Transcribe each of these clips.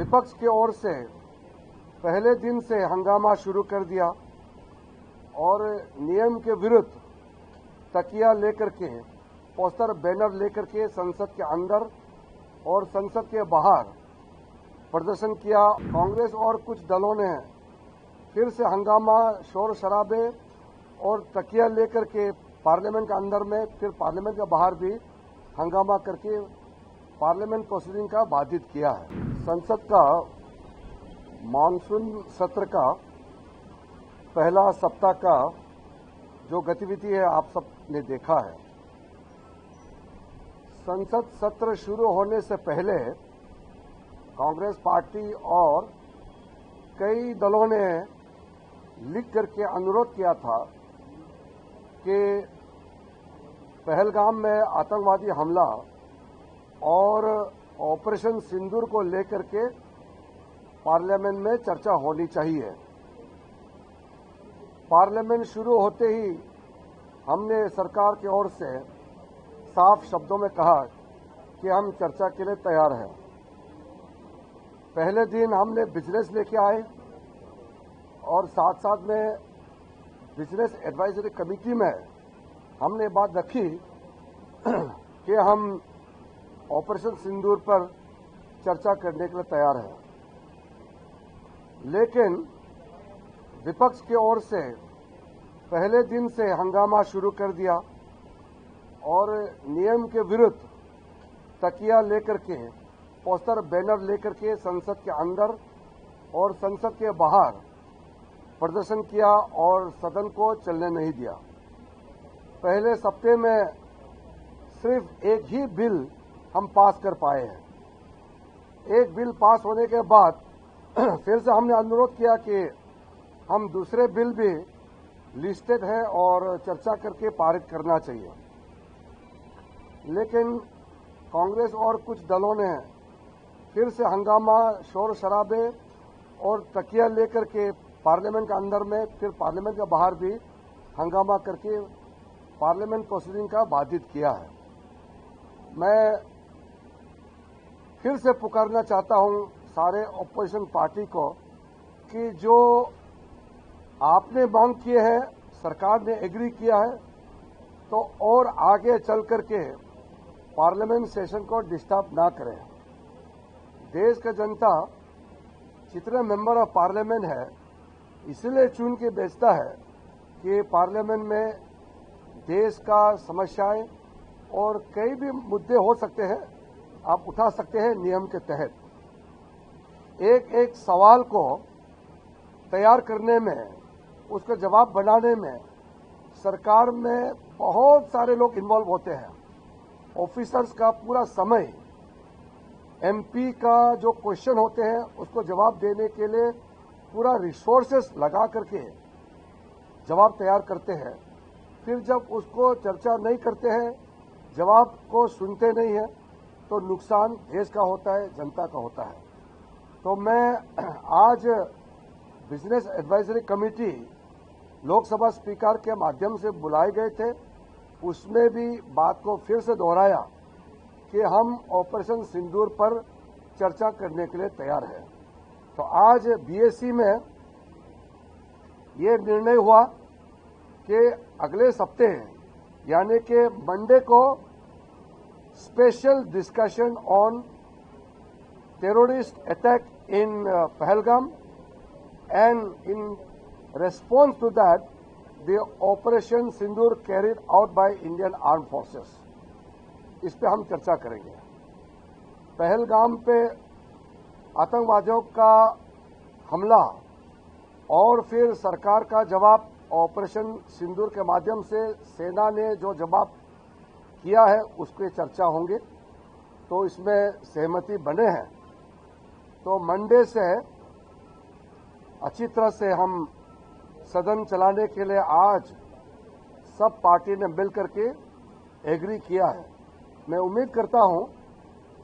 विपक्ष की ओर से पहले दिन से हंगामा शुरू कर दिया और नियम के विरुद्ध तकिया लेकर के, पोस्टर बैनर लेकर के संसद के अंदर और संसद के बाहर प्रदर्शन किया। कांग्रेस और कुछ दलों ने फिर से हंगामा, शोर शराबे और तकिया लेकर के पार्लियामेंट के अंदर में, फिर पार्लियामेंट के बाहर भी हंगामा करके पार्लियामेंट प्रोसीडिंग का बाधित किया है। संसद का मानसून सत्र का पहला सप्ताह का जो गतिविधि है आप सब ने देखा है। संसद सत्र शुरू होने से पहले कांग्रेस पार्टी और कई दलों ने लिख करके अनुरोध किया था कि पहलगाम में आतंकवादी हमला और ऑपरेशन सिंदूर को लेकर के पार्लियामेंट में चर्चा होनी चाहिए। पार्लियामेंट शुरू होते ही हमने सरकार की ओर से साफ शब्दों में कहा कि हम चर्चा के लिए तैयार हैं। पहले दिन हमने बिजनेस लेके आए और साथ साथ में बिजनेस एडवाइजरी कमेटी में हमने बात रखी कि हम ऑपरेशन सिंदूर पर चर्चा करने के लिए तैयार हैं। लेकिन विपक्ष की ओर से पहले दिन से हंगामा शुरू कर दिया और नियम के विरुद्ध तकिया लेकर के, पोस्टर बैनर लेकर के संसद के अंदर और संसद के बाहर प्रदर्शन किया और सदन को चलने नहीं दिया। पहले सप्ताह में सिर्फ एक ही बिल हम पास कर पाए हैं। एक बिल पास होने के बाद फिर से हमने अनुरोध किया कि हम दूसरे बिल भी लिस्टेड है और चर्चा करके पारित करना चाहिए। लेकिन कांग्रेस और कुछ दलों ने फिर से हंगामा, शोर शराबे और तकिया लेकर के पार्लियामेंट के अंदर में, फिर पार्लियामेंट के बाहर भी हंगामा करके पार्लियामेंट प्रोसीडिंग का बाधित किया है। मैं फिर से पुकारना चाहता हूं सारे ऑपोजिशन पार्टी को कि जो आपने मांग किए हैं, सरकार ने एग्री किया है, तो और आगे चल करके पार्लियामेंट सेशन को डिस्टर्ब ना करें। देश का जनता जितने मेंबर ऑफ पार्लियामेंट है इसलिए चुन के भेजता है कि पार्लियामेंट में देश का समस्याएं और कई भी मुद्दे हो सकते हैं, आप उठा सकते हैं नियम के तहत। एक एक सवाल को तैयार करने में, उसका जवाब बनाने में सरकार में बहुत सारे लोग इन्वॉल्व होते हैं। ऑफिसर्स का पूरा समय, एमपी का जो क्वेश्चन होते हैं उसको जवाब देने के लिए पूरा रिसोर्सेस लगा करके जवाब तैयार करते हैं। फिर जब उसको चर्चा नहीं करते हैं, जवाब को सुनते नहीं हैं, तो नुकसान देश का होता है, जनता का होता है। तो मैं आज business advisory committee Lok Sabha speaker के माध्यम से बुलाए गए थे, उसमें भी बात को फिर से दोहराया कि हम ऑपरेशन सिंदूर पर चर्चा करने के लिए तैयार हैं। तो आज बीएससी में ये निर्णय हुआ कि अगले सप्ताह यानी कि मंडे को special discussion on terrorist attack in Pahalgam, and in response to that, the Operation Sindoor carried out by Indian Armed Forces. इस पे हम चर्चा करेंगे। पहलगाम पे आतंकवादियों का हमला और फिर सरकार का जवाब, ऑपरेशन सिंदूर के माध्यम से सेना ने जो जवाब किया है उस पर चर्चा होंगे। तो इसमें सहमति बने हैं। तो मंडे से अच्छी तरह से हम सदन चलाने के लिए आज सब पार्टी ने मिल करके एग्री किया है। मैं उम्मीद करता हूं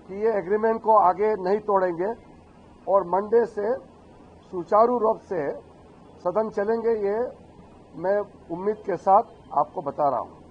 कि ये एग्रीमेंट को आगे नहीं तोड़ेंगे और मंडे से सुचारू रूप से सदन चलेंगे, ये मैं उम्मीद के साथ आपको बता रहा हूं।